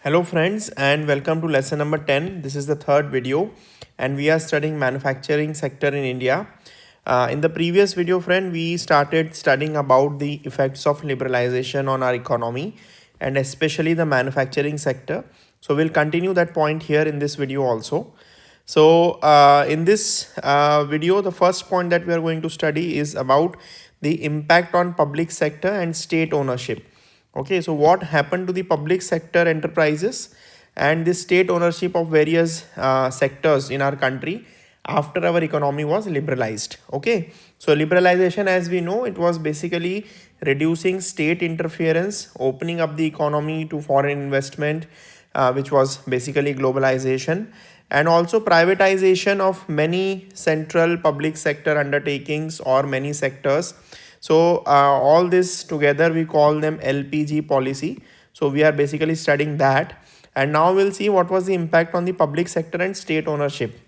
Hello friends and welcome to lesson number 10. This is the third video and we are studying manufacturing sector in India. In the previous video friend, we started studying about the effects of liberalization on our economy and especially the manufacturing sector. So we'll continue that point here in this video also. So in this video, the first point that we are going to study is about the impact on public sector and state ownership. Okay, so what happened to the public sector enterprises and the state ownership of various sectors in our country after our economy was liberalized. Okay, so liberalization, as we know, it was basically reducing state interference, opening up the economy to foreign investment, which was basically globalization, and also privatization of many central public sector undertakings or many sectors. So all this together we call them LPG policy. So we are basically studying that, and now we'll see what was the impact on the public sector and state ownership.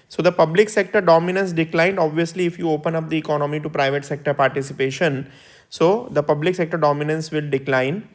So the public sector dominance declined. Obviously, if you open up the economy to private sector participation, so the public sector dominance will decline.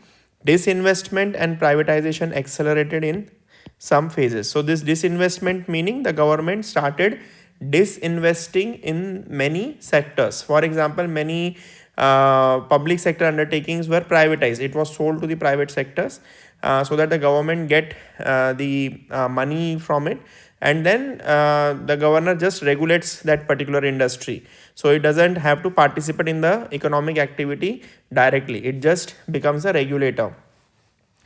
Disinvestment and privatization accelerated in some phases. So this disinvestment meaning the government started disinvesting in many sectors. For example, many public sector undertakings were privatized. It was sold to the private sectors so that the government get the money from it, and then the governor just regulates that particular industry. So it doesn't have to participate in the economic activity directly. It just becomes a regulator.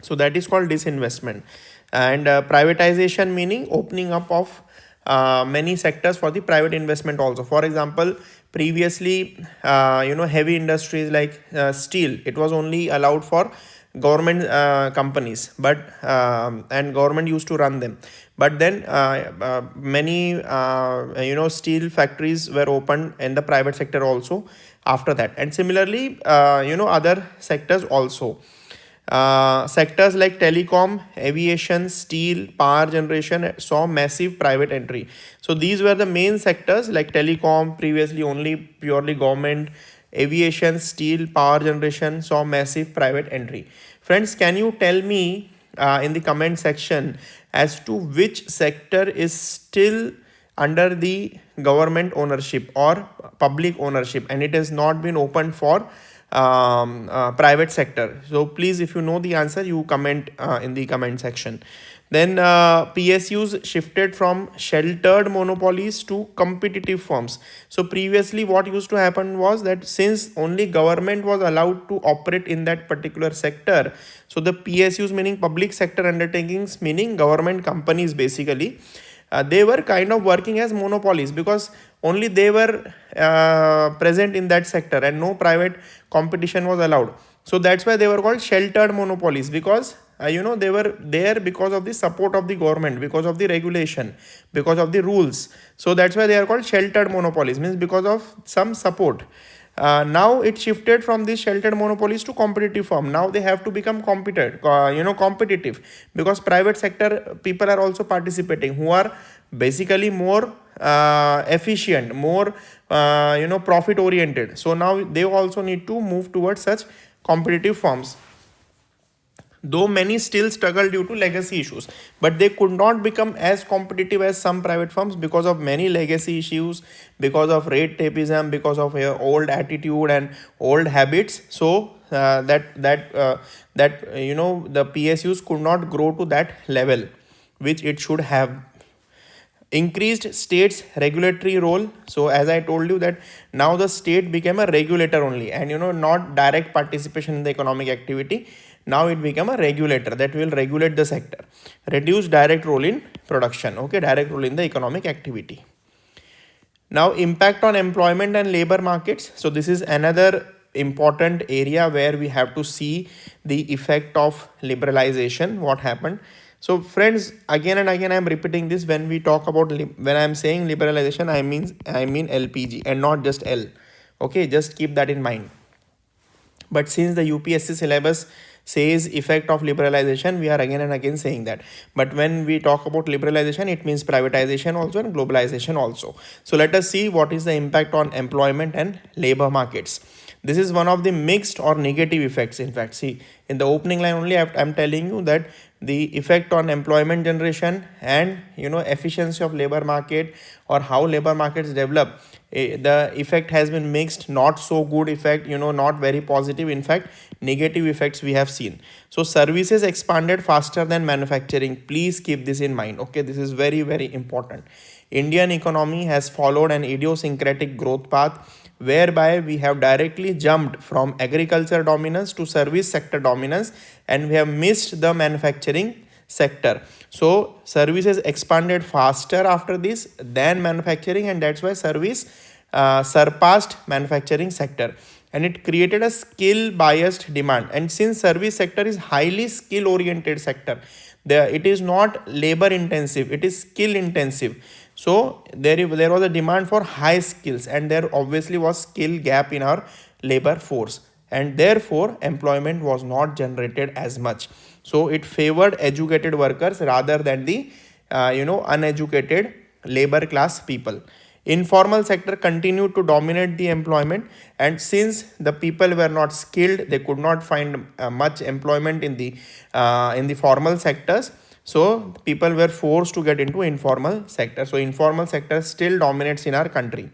So that is called disinvestment. And privatization meaning opening up of many sectors for the private investment also. For example, previously heavy industries like steel, it was only allowed for government companies, but and government used to run them. But then many steel factories were opened in the private sector also after that, and similarly other sectors also. Sectors like telecom, aviation, steel, power generation saw massive private entry. So these were the main sectors, like telecom, previously only purely government, aviation, steel, power generation saw massive private entry. Friends, can you tell me in the comment section as to which sector is still under the government ownership or public ownership and it has not been opened for private sector? So please, if you know the answer, you comment in the comment section. Then PSUs shifted from sheltered monopolies to competitive firms. So previously what used to happen was that since only government was allowed to operate in that particular sector, so the PSUs, meaning public sector undertakings, meaning government companies basically, they were kind of working as monopolies because only they were present in that sector and no private competition was allowed. So that's why they were called sheltered monopolies, because they were there because of the support of the government, because of the regulation, because of the rules. So that's why they are called sheltered monopolies, means because of some support. Now it shifted from these sheltered monopolies to competitive firm. Now they have to become competitive, because private sector people are also participating, who are basically more efficient, more profit oriented. So now they also need to move towards such competitive firms. Though many still struggle due to legacy issues, but they could not become as competitive as some private firms because of many legacy issues, because of red tapeism, because of old attitude and old habits. So the PSUs could not grow to that level which it should have. Increased states regulatory role. So as I told you that now the state became a regulator only, and not direct participation in the economic activity. Now it became a regulator that will regulate the sector. Reduce direct role in production. Okay, direct role in the economic activity. Now impact on employment and labor markets. So this is another important area where we have to see the effect of liberalization, what happened. So friends, again and again I am repeating this, when we talk about when I am saying liberalization, I mean LPG and not just L. Okay, just keep that in mind. But since the UPSC syllabus says effect of liberalization, we are again and again saying that. But when we talk about liberalization, it means privatization also and globalization also. So let us see what is the impact on employment and labor markets. This is one of the mixed or negative effects. In fact, see, in the opening line only, I'm telling you that the effect on employment generation and efficiency of labor market, or how labor markets develop. The effect has been mixed, not so good effect, not very positive, in fact negative effects we have seen. So services expanded faster than manufacturing. Please keep this in mind. Okay, this is very, very important. Indian economy has followed an idiosyncratic growth path whereby we have directly jumped from agriculture dominance to service sector dominance, and we have missed the manufacturing sector. So services expanded faster after this than manufacturing, and that's why service surpassed manufacturing sector, and it created a skill biased demand. And since service sector is highly skill oriented sector, it is not labor intensive, it is skill intensive. So there was a demand for high skills, and there obviously was skill gap in our labor force, and therefore employment was not generated as much. So it favored educated workers rather than the uneducated labor class people. Informal sector continued to dominate the employment, and since the people were not skilled, they could not find much employment in the formal sectors. So people were forced to get into informal sector. So informal sector still dominates in our country.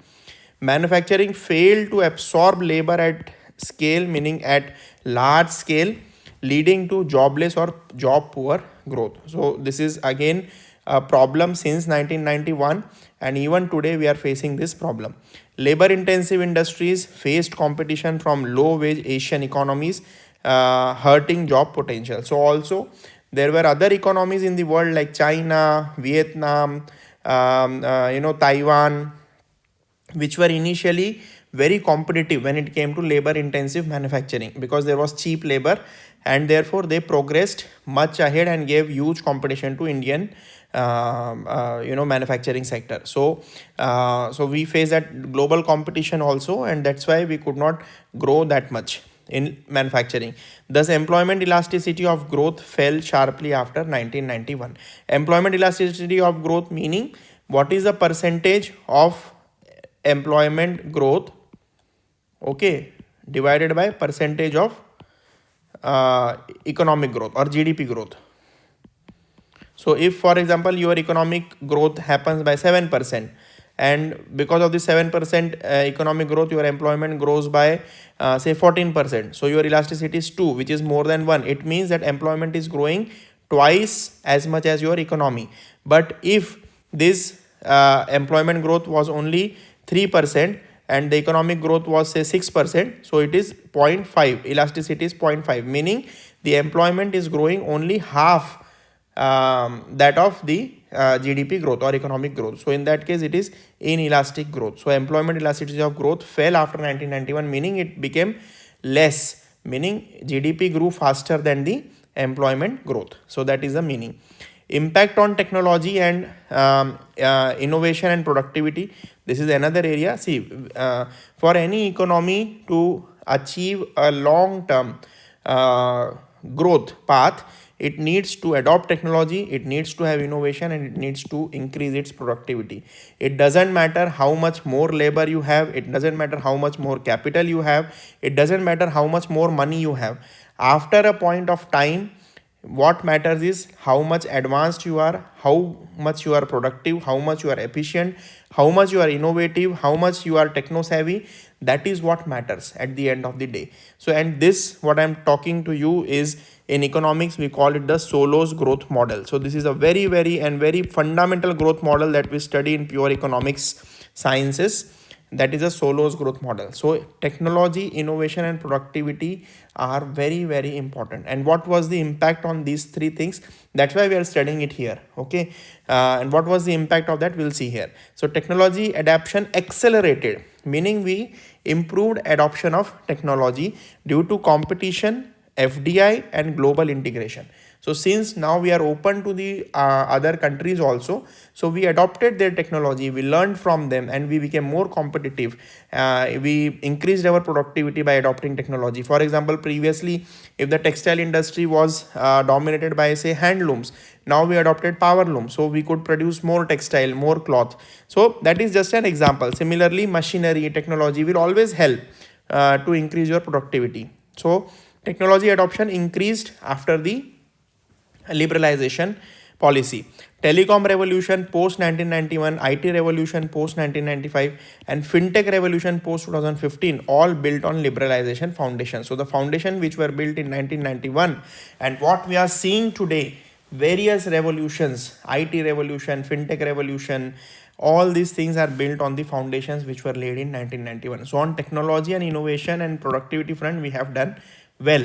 Manufacturing failed to absorb labor at scale, meaning at large scale, leading to jobless or job poor growth. So this is again a problem since 1991, and even today we are facing this problem. Labor intensive industries faced competition from low wage Asian economies, hurting job potential. So also there were other economies in the world like China, Vietnam, Taiwan, which were initially very competitive when it came to labor intensive manufacturing, because there was cheap labor, and therefore they progressed much ahead and gave huge competition to Indian manufacturing sector. So we face that global competition also, and that's why we could not grow that much in manufacturing. Thus employment elasticity of growth fell sharply after 1991. Employment elasticity of growth meaning what is the percentage of employment growth, okay, divided by percentage of economic growth or GDP growth. So if for example your economic growth happens by 7%, and because of the 7% economic growth your employment grows by say 14%, so your elasticity is 2, which is more than 1. It means that employment is growing twice as much as your economy. But if this employment growth was only 3% and the economic growth was say 6%, so it is 0.5, elasticity is 0.5, meaning the employment is growing only half that of the GDP growth or economic growth. So in that case it is inelastic growth. So employment elasticity of growth fell after 1991, meaning it became less, meaning GDP grew faster than the employment growth. So that is the meaning. Impact on technology and innovation and productivity. This is another area. See, for any economy to achieve a long-term growth path, it needs to adopt technology, it needs to have innovation, and it needs to increase its productivity. It doesn't matter how much more labor you have, it doesn't matter how much more capital you have, it doesn't matter how much more money you have. After a point of time, what matters is how much advanced you are, how much you are productive, how much you are efficient, how much you are innovative, how much you are techno savvy. That is what matters at the end of the day. So, and this what I'm talking to you is, in economics we call it the Solo's growth model. So this is a very, very fundamental growth model that we study in pure economics sciences. That is a Solo's growth model. So technology, innovation, and productivity are very, very important. And what was the impact on these three things? That's why we are studying it here. Okay. And what was the impact of that? We'll see here. So technology adoption accelerated, meaning we improved adoption of technology due to competition, FDI, and global integration. So since now we are open to the other countries also, so we adopted their technology, we learned from them, and we became more competitive. We increased our productivity by adopting technology. For example, previously if the textile industry was dominated by say handlooms, now we adopted power looms, so we could produce more textile, more cloth. So that is just an example. Similarly, machinery, technology will always help to increase your productivity. So technology adoption increased after the liberalization policy. Telecom revolution post 1991, IT revolution post 1995, and fintech revolution post 2015 all built on liberalization foundation. So the foundation which were built in 1991 and what we are seeing today, various revolutions, IT revolution, fintech revolution, all these things are built on the foundations which were laid in 1991. So on technology and innovation and productivity front, we have done well.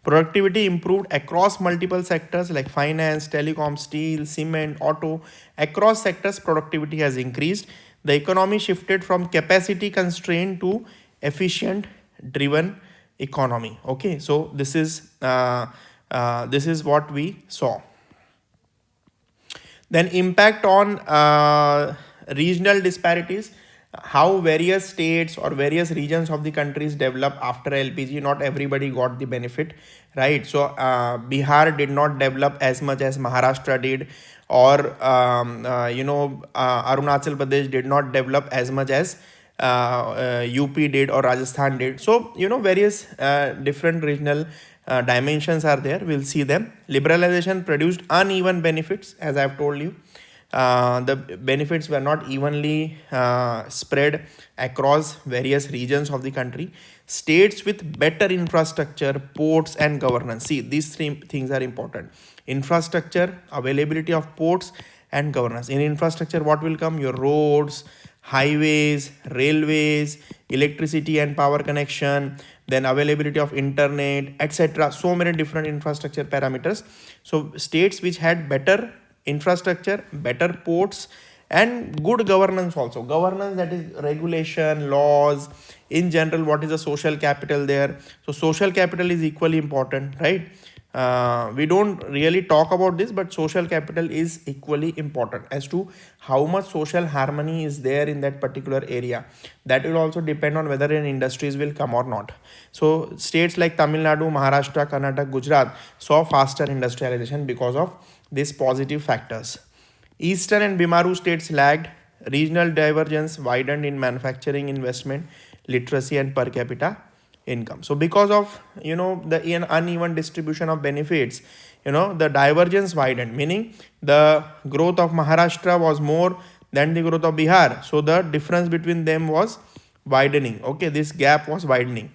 Productivity improved across multiple sectors like finance, telecom, steel, cement, auto. Across sectors, productivity has increased. The economy shifted from capacity constraint to efficient driven economy. Okay, so this is what we saw. Then impact on regional disparities, how various states or various regions of the countries develop after LPG. Not everybody got the benefit, right? So Bihar did not develop as much as Maharashtra did, or Arunachal Pradesh did not develop as much as UP did or Rajasthan did. So various different regional dimensions are there. We'll see them. Liberalization produced uneven benefits, as I've told you. The benefits were not evenly spread across various regions of the country. States with better infrastructure, ports, and governance. See, these three things are important: infrastructure, availability of ports, and governance. In infrastructure, what will come? Your roads, highways, railways, electricity and power connection, then availability of internet, etc. So many different infrastructure parameters. So states which had better infrastructure, better ports, and good governance also. Governance, that is regulation, laws, in general, what is the social capital there? So social capital is equally important, right? We don't really talk about this, but social capital is equally important as to how much social harmony is there in that particular area. That will also depend on whether an industries will come or not. So states like Tamil Nadu, Maharashtra, Karnataka, Gujarat saw faster industrialization because of these positive factors. Eastern and Bimaru states lagged. Regional divergence widened in manufacturing investment, literacy, and per capita income. So because of the uneven distribution of benefits, the divergence widened, meaning the growth of Maharashtra was more than the growth of Bihar. So the difference between them was widening. Okay, this gap was widening.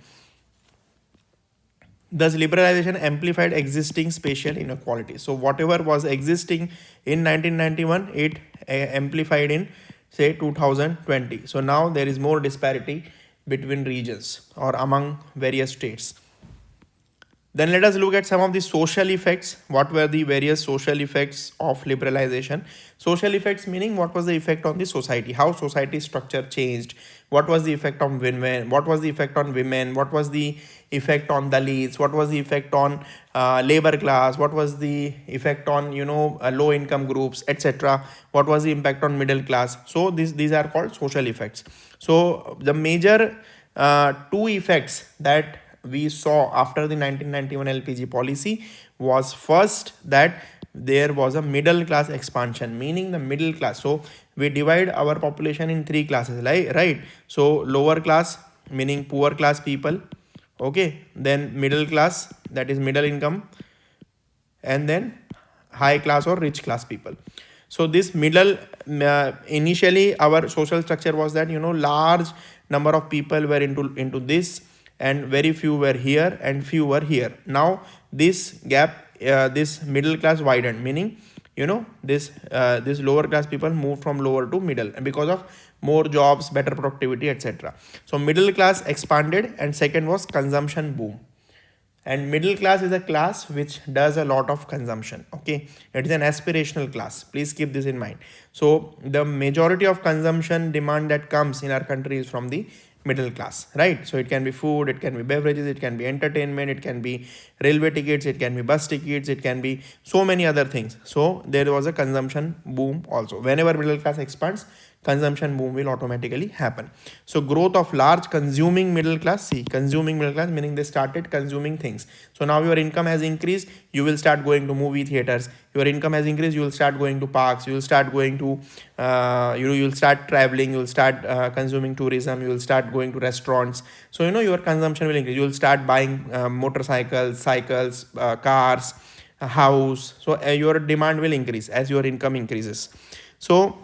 Thus, liberalization amplified existing spatial inequalities. So whatever was existing in 1991, it amplified in say 2020. So now there is more disparity between regions or among various states. Then let us look at some of the social effects. What were the various social effects of liberalization? Social effects meaning what was the effect on the society, how society structure changed, what was the effect on women, what was the effect on women, what was the effect on Dalits, what was the effect on labor class, what was the effect on low income groups, etc. What was the impact on middle class? So these are called social effects. So the major two effects that we saw after the 1991 LPG policy was, first, that there was a middle class expansion, meaning the middle class. So we divide our population in three classes, right? So lower class, meaning poor class people, okay, then middle class, that is middle income, and then high class or rich class people. So this middle, initially our social structure was that large number of people were into this, and very few were here and few were here. Now this gap, this middle class widened, meaning this lower class people moved from lower to middle, and because of more jobs, better productivity, etc. So middle class expanded, and second was consumption boom. And middle class is a class which does a lot of consumption. Okay, it is an aspirational class. Please keep this in mind. So the majority of consumption demand that comes in our country is from the middle class, right? So it can be food, it can be beverages, it can be entertainment, it can be railway tickets, it can be bus tickets, it can be so many other things. So there was a consumption boom also. Whenever middle class expands, consumption boom will automatically happen. So growth of large consuming middle class, consuming middle class meaning they started consuming things. So now your income has increased, you will start going to movie theaters. Your income has increased, you will start going to parks, you will start going to you will start traveling, you will start consuming tourism, you will start going to restaurants. So your consumption will increase. You will start buying motorcycles, cycles, cars, a house. So your demand will increase as your income increases. So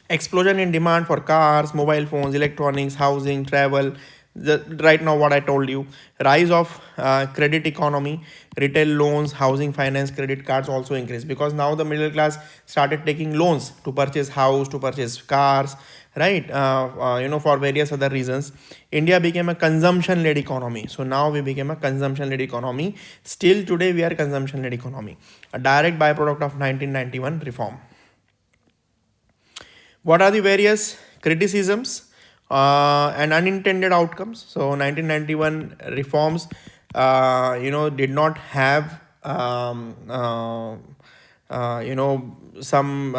explosion in demand for cars, mobile phones, electronics, housing, travel. Right now, what I told you, rise of credit economy, retail loans, housing finance, credit cards also increase, because now the middle class started taking loans to purchase house, to purchase cars, right? For various other reasons. India became a consumption-led economy. So now we became a consumption-led economy. Still today, we are consumption-led economy, a direct byproduct of 1991 reform. What are the various criticisms and unintended outcomes? So 1991 reforms, did not have some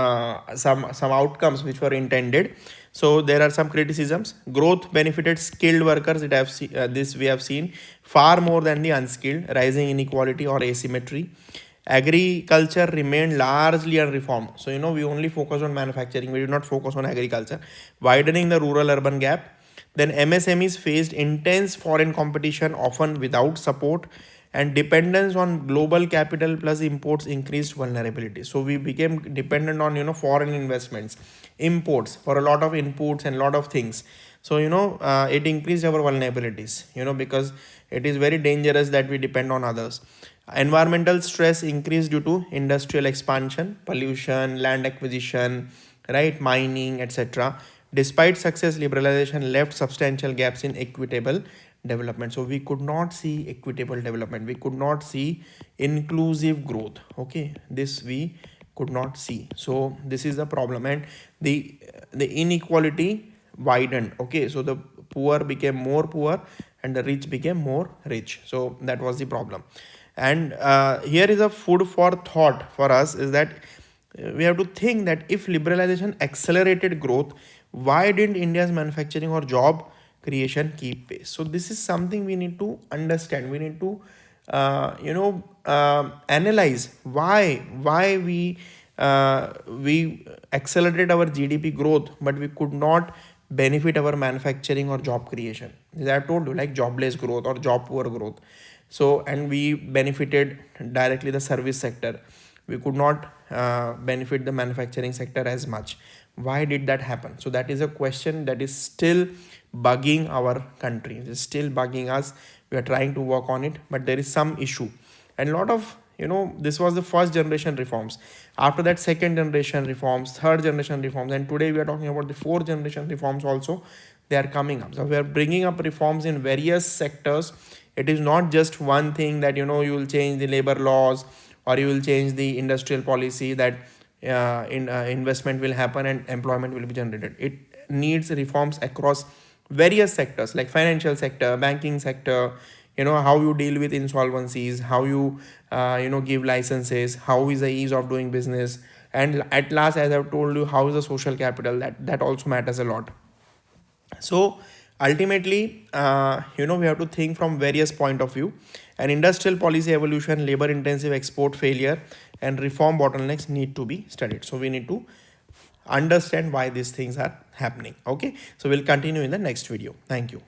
outcomes which were intended. So there are some criticisms. Growth benefited skilled workers. This we have seen far more than the unskilled. Rising inequality or asymmetry. Agriculture remained largely unreformed. So we only focus on manufacturing. We did not focus on agriculture. Widening the rural-urban gap. Then MSMEs faced intense foreign competition, often without support, and dependence on global capital plus imports increased vulnerability. So we became dependent on foreign investments, imports for a lot of inputs and a lot of things. So it increased our vulnerabilities, because it is very dangerous that we depend on others. Environmental stress increased due to industrial expansion, pollution, land acquisition, right, mining, etc. Despite success, liberalization left substantial gaps in equitable development. So we could not see equitable development. We could not see inclusive growth. Okay, this we could not see. So this is the problem, and the inequality widened. Okay, so the poor became more poor and the rich became more rich. So that was the problem. And here is a food for thought for us, is that we have to think that if liberalization accelerated growth, why didn't India's manufacturing or job creation keep pace? So this is something we need to understand. We need to analyze why we accelerated our GDP growth, but we could not benefit our manufacturing or job creation. As I told you, like jobless growth or job poor growth. So, and we benefited directly the service sector. We could not benefit the manufacturing sector as much. Why did that happen? So that is a question that is still bugging our country. It is still bugging us. We are trying to work on it, but there is some issue. And a lot of, this was the first generation reforms. After that, second generation reforms, third generation reforms. And today we are talking about the fourth generation reforms also. They are coming up. So we are bringing up reforms in various sectors. It is not just one thing that, you will change the labor laws or you will change the industrial policy, that investment will happen and employment will be generated. It needs reforms across various sectors, like financial sector, banking sector, how you deal with insolvencies, how you, give licenses, how is the ease of doing business. And at last, as I've told you, how is the social capital, that also matters a lot. So ultimately, we have to think from various point of view. And industrial policy evolution, labor intensive export failure, and reform bottlenecks need to be studied. So we need to understand why these things are happening. Okay, so we'll continue in the next video. Thank you.